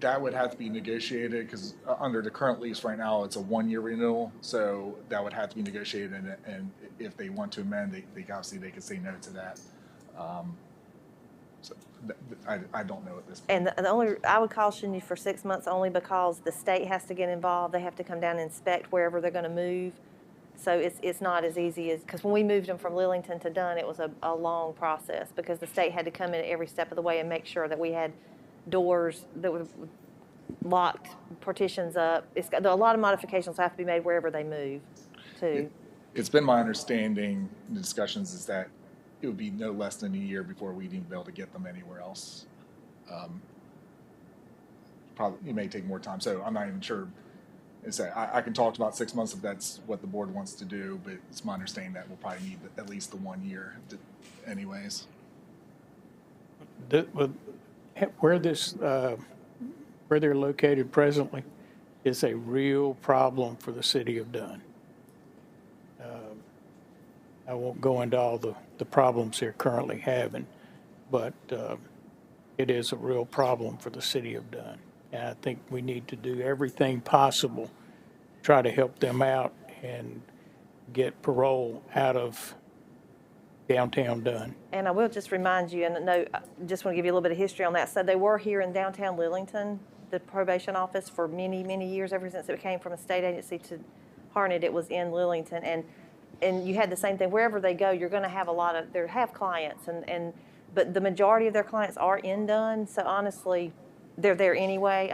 That would have to be negotiated because under the current lease right now, it's a 1-year renewal. So that would have to be negotiated, and if they want to amend, they obviously they could say no to that. So I don't know at this point.
And the only, I would caution you for 6 months only because the state has to get involved. They have to come down and inspect wherever they're going to move. So it's not as easy as, because when we moved them from Lillington to Dunn, it was a long process because the state had to come in every step of the way and make sure that we had doors that were locked, partitions up. A lot of modifications have to be made wherever they move too.
It's been my understanding in the discussions is that it would be no less than a year before we'd even be able to get them anywhere else. Probably, it may take more time, so I'm not even sure. I can talk about 6 months if that's what the board wants to do, but it's my understanding that we'll probably need at least the 1 year anyways.
Where they're located presently is a real problem for the city of Dunn. I won't go into all the problems they're currently having, but it is a real problem for the city of Dunn. And I think we need to do everything possible to try to help them out and get parole out of downtown Dunn.
And I will just remind you, and no, I just want to give you a little bit of history on that. So they were here in downtown Lillington, the probation office, for many, many years, ever since it came from a state agency to Harnett, it was in Lillington. And you had the same thing. Wherever they go, you're going to have they have clients, but the majority of their clients are in Dunn. So honestly, they're there anyway.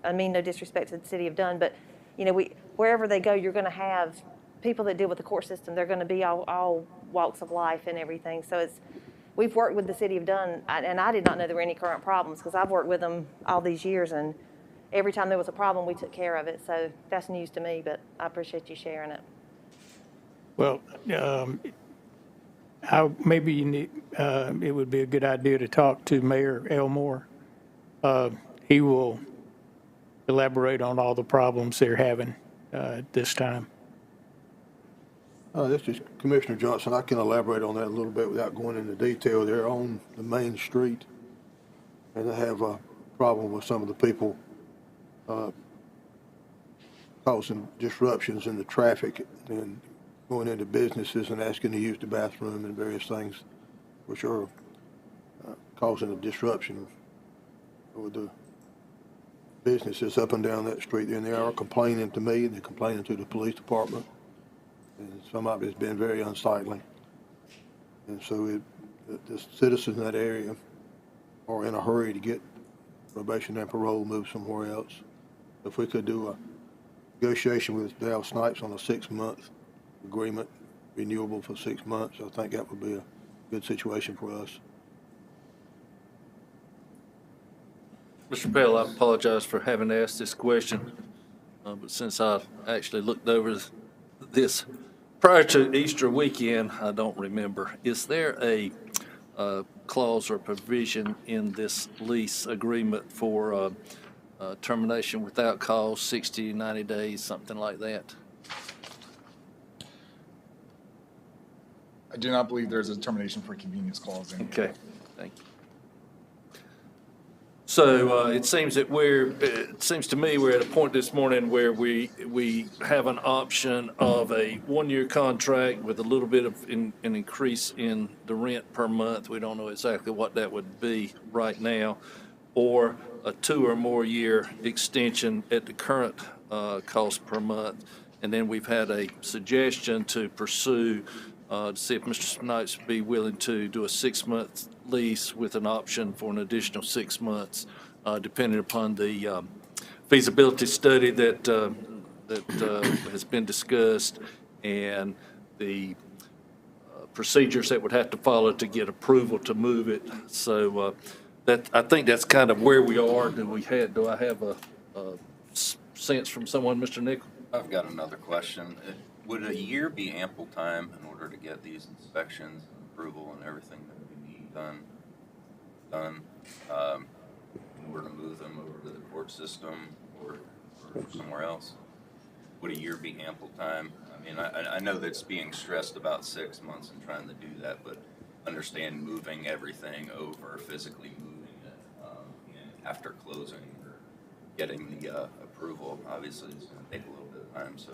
I mean no disrespect to the city of Dunn, but wherever they go, you're going to have people that deal with the court system. They're going to be all walks of life and everything. So we've worked with the city of Dunn, and I did not know there were any current problems because I've worked with them all these years, and every time there was a problem, we took care of it. So that's news to me, but I appreciate you sharing it.
Well, maybe you need, it would be a good idea to talk to Mayor Elmore. He will elaborate on all the problems they're having at this time.
This is Commissioner Johnson. I can elaborate on that a little bit without going into detail. They're on the main street, and they have a problem with some of the people causing disruptions in the traffic and going into businesses and asking to use the bathroom and various things, which are causing a disruption with the businesses up and down that street. And they are complaining to me, and they're complaining to the police department. And some of it has been very unsightly. And so the citizens in that area are in a hurry to get probation and parole moved somewhere else. If we could do a negotiation with Dow Snipes on a 6-month agreement, renewable for 6 months, I think that would be a good situation for us.
Mr. Pell, I apologize for having asked this question, but since I actually looked over this prior to Easter weekend, I don't remember. Is there a clause or provision in this lease agreement for termination without cause, 60, 90 days, something like that?
I do not believe there's a termination for convenience clause in here.
Okay, thank you. So it seems to me we're at a point this morning where we have an option of a 1-year contract with a little bit of an increase in the rent per month. We don't know exactly what that would be right now, or a 2 or more year extension at the current cost per month. And then we've had a suggestion to pursue to see if Mr. Snipes would be willing to do a 6-month lease with an option for an additional 6 months, depending upon the feasibility study that has been discussed and the procedures that would have to follow to get approval to move it. So I think that's kind of where we are. Do I have a sense from someone, Mr. Nichols?
I've got another question. Would a year be ample time in order to get these inspections and approval and everything that we need done in order to move them over to the court system or somewhere else? Would a year be ample time? I mean, I know that's being stressed about 6 months and trying to do that, but understand moving everything over, physically moving it after closing getting the approval. Obviously, it's going to take a little bit of time. So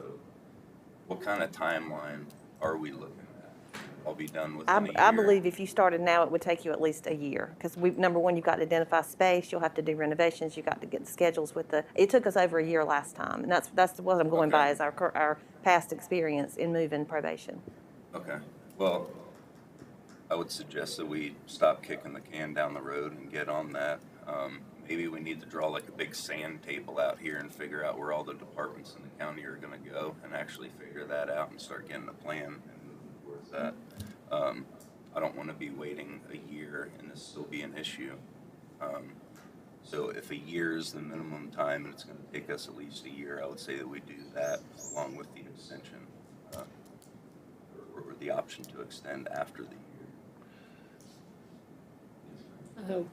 what kind of timeline are we looking at? I'll be done within a year.
I believe if you started now, it would take you at least a year. Because number one, you've got to identify space, you'll have to do renovations, you've got to get the schedules with it took us over a year last time. And that's what I'm going by is our past experience in moving probation.
Okay. Well, I would suggest that we stop kicking the can down the road and get on that. Maybe we need to draw like a big sand table out here and figure out where all the departments in the county are going to go and actually figure that out and start getting a plan and moving towards that. I don't want to be waiting a year and this still be an issue. So if a year is the minimum time and it's going to take us at least a year, I would say that we do that along with the extension or the option to extend after the year.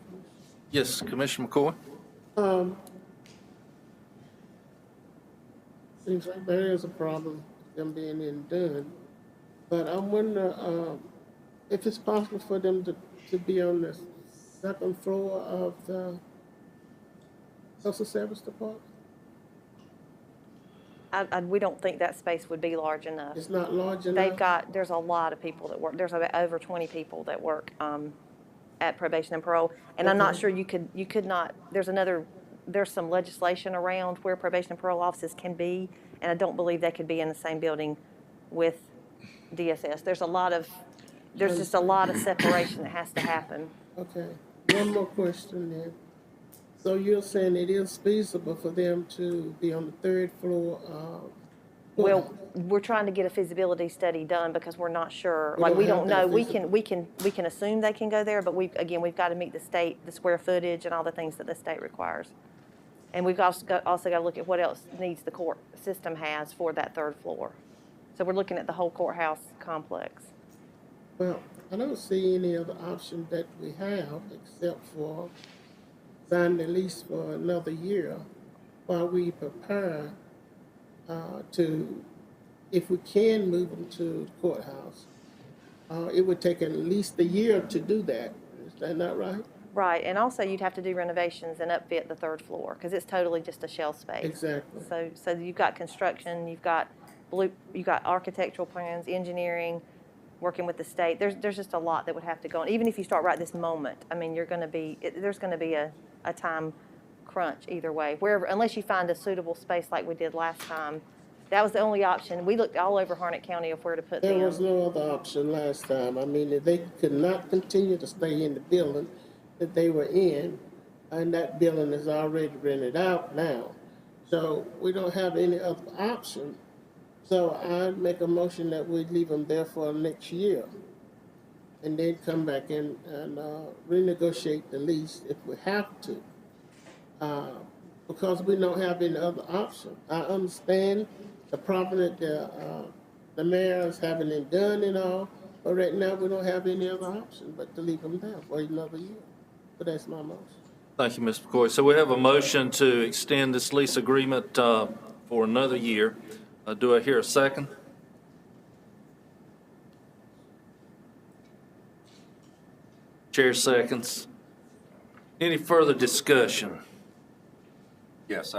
Yes, Commissioner McCoy?
Seems like there is a problem with them being in done. But I wonder if it's possible for them to be on the second floor of the social service department.
We don't think that space would be large enough.
It's not large enough?
There's a lot of people that work, there's about over 20 people that work at probation and parole. And I'm not sure you could not, there's some legislation around where probation and parole offices can be, and I don't believe they could be in the same building with DSS. There's just a lot of separation that has to happen.
Okay, one more question then. So you're saying it is feasible for them to be on the third floor of?
Well, we're trying to get a feasibility study done because we're not sure.
We
Like,
don't
we
have
don't
that
know. We can assume they can go there, but we've got to meet the square footage and all the things that the state requires. And we've also got to look at what else needs the court system has for that third floor. So we're looking at the whole courthouse complex.
Well, I don't see any other option that we have except for sign the lease for another year while we prepare if we can move them to the courthouse. It would take at least a year to do that. Is that not right?
Right, and also you'd have to do renovations and upfit the third floor because it's totally just a shell space.
Exactly.
So you've got construction, you've got architectural plans, engineering, working with the state. There's just a lot that would have to go on. Even if you start right this moment, I mean, there's going to be a time crunch either way. Unless you find a suitable space like we did last time, that was the only option. We looked all over Harnett County of where to put them.
There was no other option last time. I mean, they could not continue to stay in the building that they were in, and that building is already rented out now. So we don't have any other option. So I make a motion that we leave them there for next year and then come back in and renegotiate the lease if we have to, because we don't have any other option. I understand the problem that the mayor is having it done and all, but right now we don't have any other option but to leave them there for another year. So that's my motion.
Thank you, Mr. McCoy. So we have a motion to extend this lease agreement for another year. Do I hear a second? Chair seconds. Any further discussion?
Yes,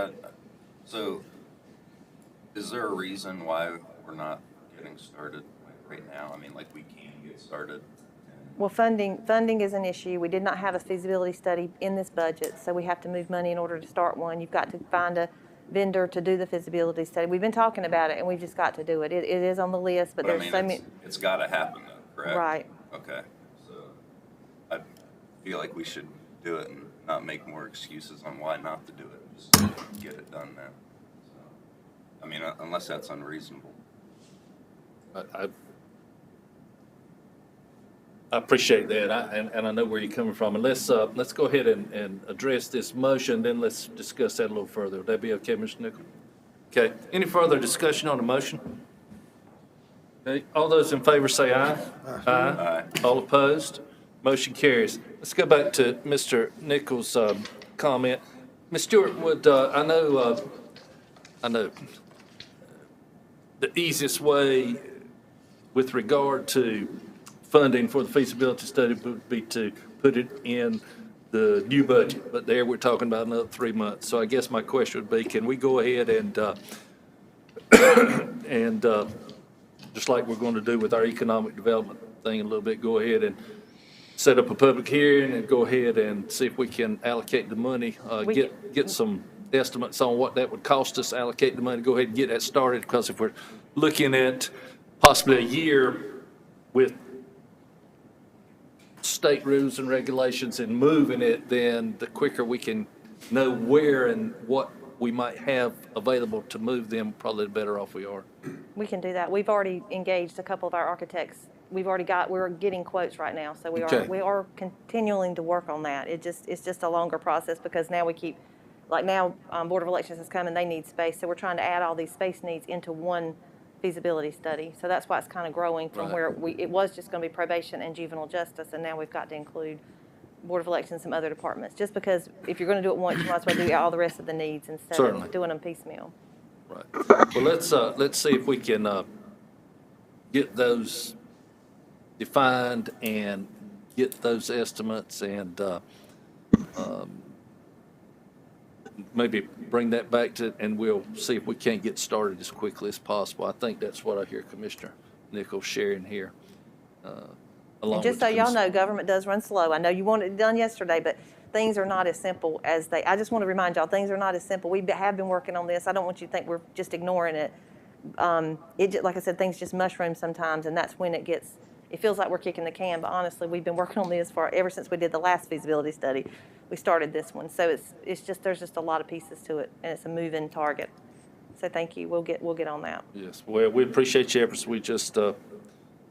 so is there a reason why we're not getting started right now? I mean, like we can get started.
Well, funding is an issue. We did not have a feasibility study in this budget, so we have to move money in order to start one. You've got to find a vendor to do the feasibility study. We've been talking about it, and we've just got to do it. It is on the list, but there's so many.
It's got to happen though, correct?
Right.
Okay, so I feel like we should do it and not make more excuses on why not to do it. Just get it done now. So, I mean, unless that's unreasonable.
I appreciate that, and I know where you're coming from. And let's go ahead and address this motion, then let's discuss that a little further. Would that be okay, Mr. Nichols? Okay. Any further discussion on the motion? Okay. All those in favor say aye. Aye.
Aye.
All opposed? Motion carries. Let's go back to Mr. Nichols' comment. Ms. Stewart, I know the easiest way with regard to funding for the feasibility study would be to put it in the new budget, but there we're talking about another 3 months. So I guess my question would be, can we go ahead and, and just like we're going to do with our economic development thing in a little bit, go ahead and set up a public hearing and go ahead and see if we can allocate the money,
We
get some estimates on what that would cost us, allocate the money, go ahead and get that started, because if we're looking at possibly a year with state rules and regulations and moving it, then the quicker we can know where and what we might have available to move them, probably the better off we are.
We can do that. We've already engaged a couple of our architects. We're getting quotes right now, so
Okay.
we are continuing to work on that. It's just a longer process because now we keep, like now, Board of Elections has come and they need space, so we're trying to add all these space needs into one feasibility study. So that's why it's kind of growing from
Right.
where it was just going to be probation and juvenile justice, and now we've got to include Board of Elections and some other departments. Just because if you're going to do it once, you might as well do all the rest of the needs instead
Certainly.
of doing them piecemeal.
Right. Well, let's see if we can get those defined and get those estimates and maybe bring that back to, and we'll see if we can't get started as quickly as possible. I think that's what I hear Commissioner Nichols sharing here. Along
And just
with
so
the
y'all know, government does run slow. I know you wanted it done yesterday, but things are not as simple as I just want to remind y'all, things are not as simple. We have been working on this. I don't want you to think we're just ignoring it. Like I said, things just mushroom sometimes, and that's when it feels like we're kicking the can, but honestly, we've been working on this ever since we did the last feasibility study. We started this one. So there's just a lot of pieces to it, and it's a moving target. So thank you. We'll get on that.
Yes, well, we appreciate your efforts. We just,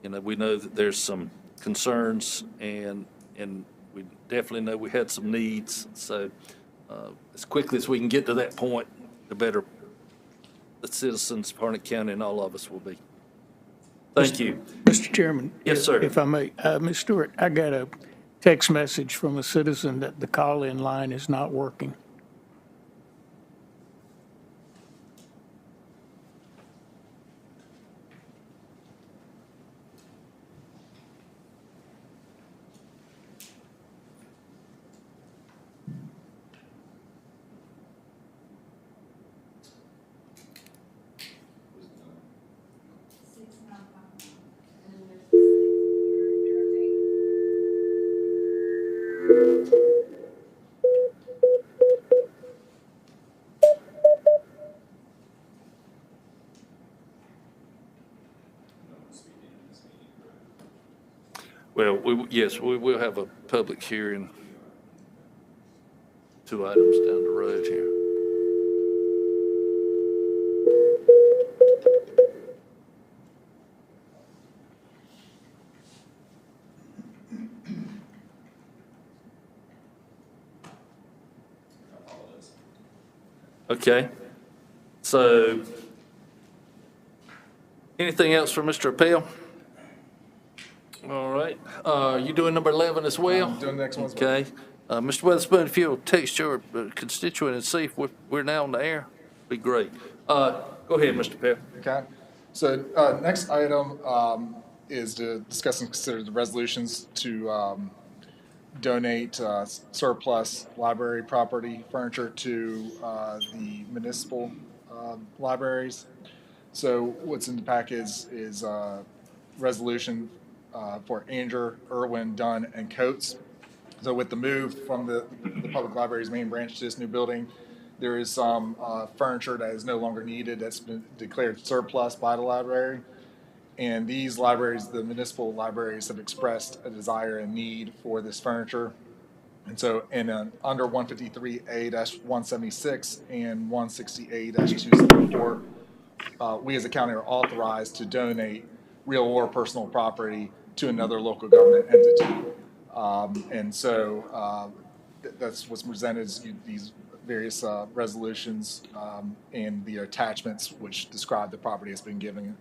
we know that there's some concerns, and we definitely know we had some needs. So as quickly as we can get to that point, the better the citizens of Harnett County and all of us will be. Thank you.
Mr. Chairman?
Yes, sir.
If I may, Ms. Stewart, I got a text message from a citizen that the call-in line is not working.
Well, we will have a public hearing, 2 items down the road here. Okay, so anything else for Mr. Appel? All right, you doing number 11 as well?
I'm doing the next one as well.
Okay, Mr. Weatherspoon, if you'll text your constituent and see if we're now on the air, be great. Go ahead, Mr. Appel.
Okay. So next item is to discuss and consider the resolutions to donate surplus library property furniture to the municipal libraries. So what's in the package is resolution for Anger, Irwin, Dunn, and Coates. So with the move from the public library's main branch to this new building, there is some furniture that is no longer needed that's been declared surplus by the library. And these libraries, the municipal libraries, have expressed a desire and need for this furniture. And so under 153A-176 and 160A-274, we as a county are authorized to donate real or personal property to another local government entity. And so that's what's presented is these various resolutions and the attachments which describe the property that's been given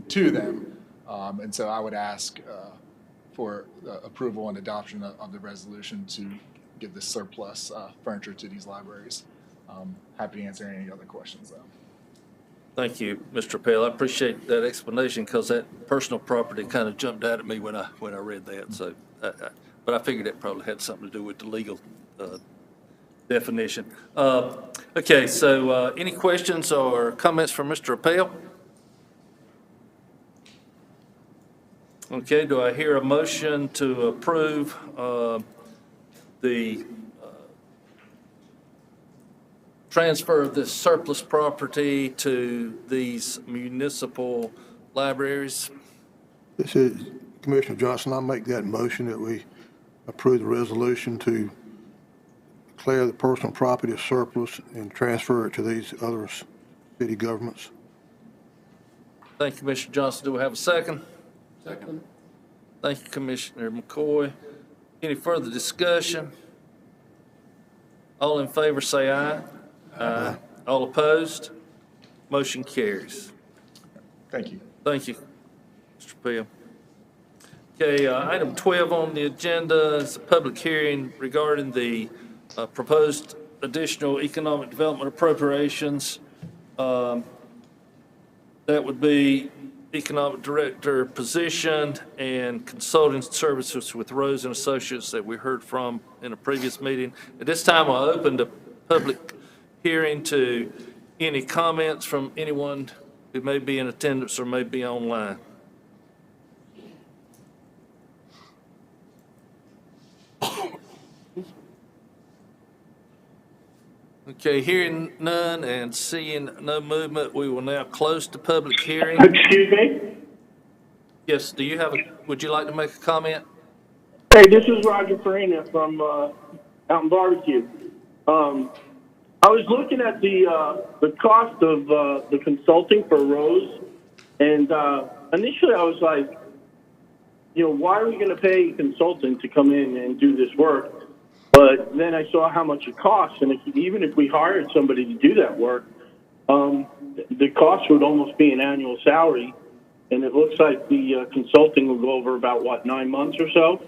to them. And so I would ask for approval and adoption of the resolution to give this surplus furniture to these libraries. Happy to answer any other questions though.
Thank you, Mr. Appel. I appreciate that explanation because that personal property kind of jumped out at me when I read that. So but I figured it probably had something to do with the legal definition. Okay, so any questions or comments from Mr. Appel? Okay, do I hear a motion to approve the transfer of this surplus property to these municipal libraries?
This is Commissioner Johnson. I'll make that motion that we approve the resolution to declare the personal property as surplus and transfer it to these other city governments.
Thank you, Commissioner Johnson. Do we have a second?
Second.
Thank you, Commissioner McCoy. Any further discussion? All in favor say aye. Aye. All opposed? Motion carries.
Thank you.
Thank you, Mr. Pell. Okay, item 12 on the agenda is a public hearing regarding the proposed additional economic development appropriations. That would be economic director position and consulting services with Rose and Associates that we heard from in a previous meeting. At this time, I'll open the public hearing to any comments from anyone who may be in attendance or may be online. Okay, hearing none and seeing no movement, we will now close the public hearing.
Excuse me?
Yes, do you have would you like to make a comment?
Hey, this is Roger Farina from Mountain Barbecue. I was looking at the cost of the consulting for Rose, and initially I was like, why are we going to pay a consultant to come in and do this work? But then I saw how much it costs, and even if we hired somebody to do that work, the cost would almost be an annual salary, and it looks like the consulting will go over about, 9 months or so.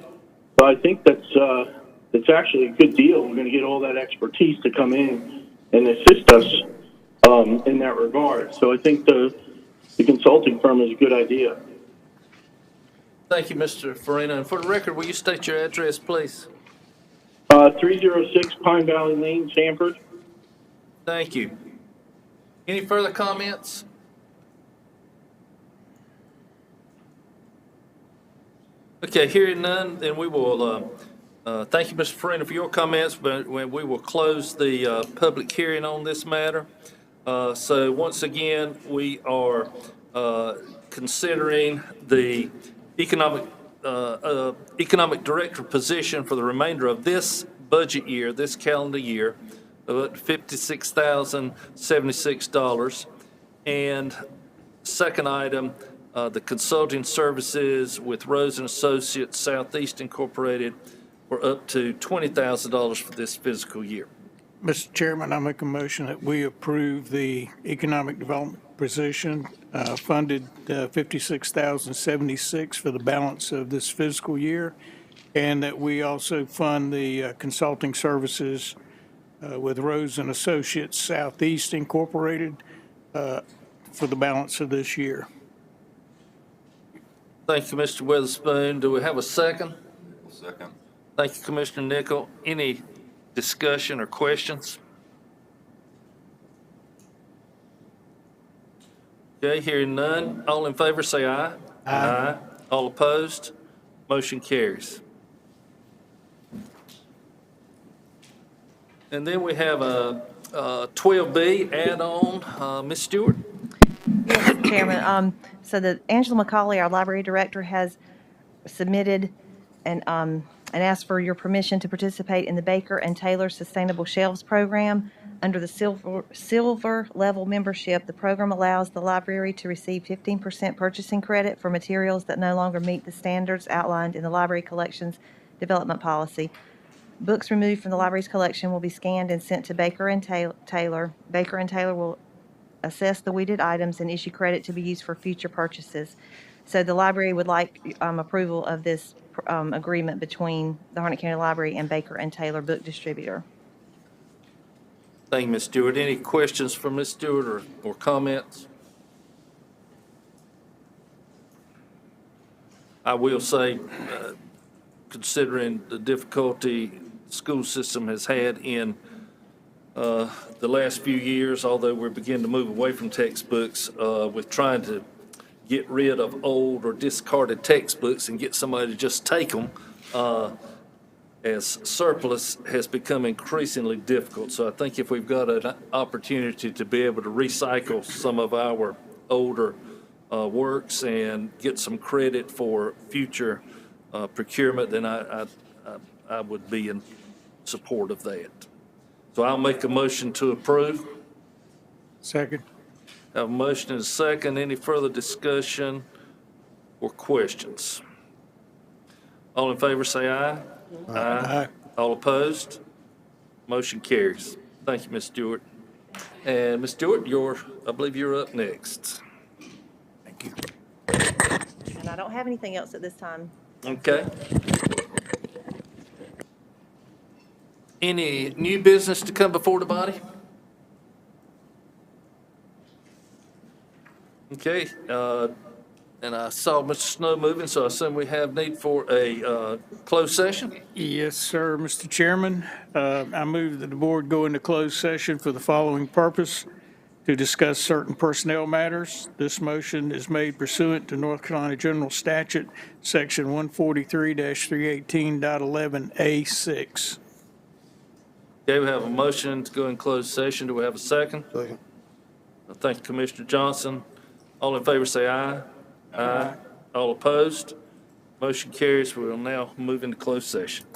So I think that's actually a good deal. We're going to get all that expertise to come in and assist us in that regard. So I think the consulting firm is a good idea.
Thank you, Mr. Farina. And for the record, will you state your address, please?
306 Pine Valley Lane, Sanford.
Thank you. Any further comments? Okay, hearing none, then we will thank you, Mr. Farina, for your comments, but we will close the public hearing on this matter. So once again, we are considering the economic director position for the remainder of this budget year, this calendar year, of $56,076. And second item, the consulting services with Rose and Associates Southeast Incorporated were up to $20,000 for this fiscal year.
Mr. Chairman, I make a motion that we approve the economic development position funded $56,076 for the balance of this fiscal year, and that we also fund the consulting services with Rose and Associates Southeast Incorporated for the balance of this year.
Thank you, Mr. Witherspoon. Do we have a second?
Second.
Thank you, Commissioner Nickel. Any discussion or questions? Okay, hearing none. All in favor say aye. Aye. All opposed? Motion carries. And then we have a 12B add-on. Ms. Stewart?
Yes, Mr. Chairman. So Angela McCauley, our library director, has submitted and asked for your permission to participate in the Baker and Taylor Sustainable Shelves Program. Under the silver level membership, the program allows the library to receive 15% purchasing credit for materials that no longer meet the standards outlined in the library collections development policy. Books removed from the library's collection will be scanned and sent to Baker and Taylor. Baker and Taylor will assess the weeded items and issue credit to be used for future purchases. So the library would like approval of this agreement between the Harnett County Library and Baker and Taylor Book Distributor.
Thank you, Ms. Stewart. Any questions for Ms. Stewart or comments? I will say, considering the difficulty the school system has had in the last few years, although we're beginning to move away from textbooks, with trying to get rid of old or discarded textbooks and get somebody to just take them as surplus has become increasingly difficult. So I think if we've got an opportunity to be able to recycle some of our older works and get some credit for future procurement, then I would be in support of that. So I'll make a motion to approve.
Second.
Have a motion and a second. Any further discussion or questions? All in favor say aye. Aye. All opposed? Motion carries. Thank you, Ms. Stewart. And Ms. Stewart, I believe you're up next.
Thank you.
And I don't have anything else at this time.
Okay. Any new business to come before the body? Okay, and I saw Mr. Snow moving, so I assume we have need for a closed session?
Yes, sir, Mr. Chairman. I move that the board go into closed session for the following purpose: to discuss certain personnel matters. This motion is made pursuant to North Carolina General Statute, Section 143-318.11A6.
Okay, we have a motion to go in closed session. Do we have a second?
Second.
Thank you, Commissioner Johnson. All in favor say aye. Aye. All opposed? Motion carries. We will now move into closed session.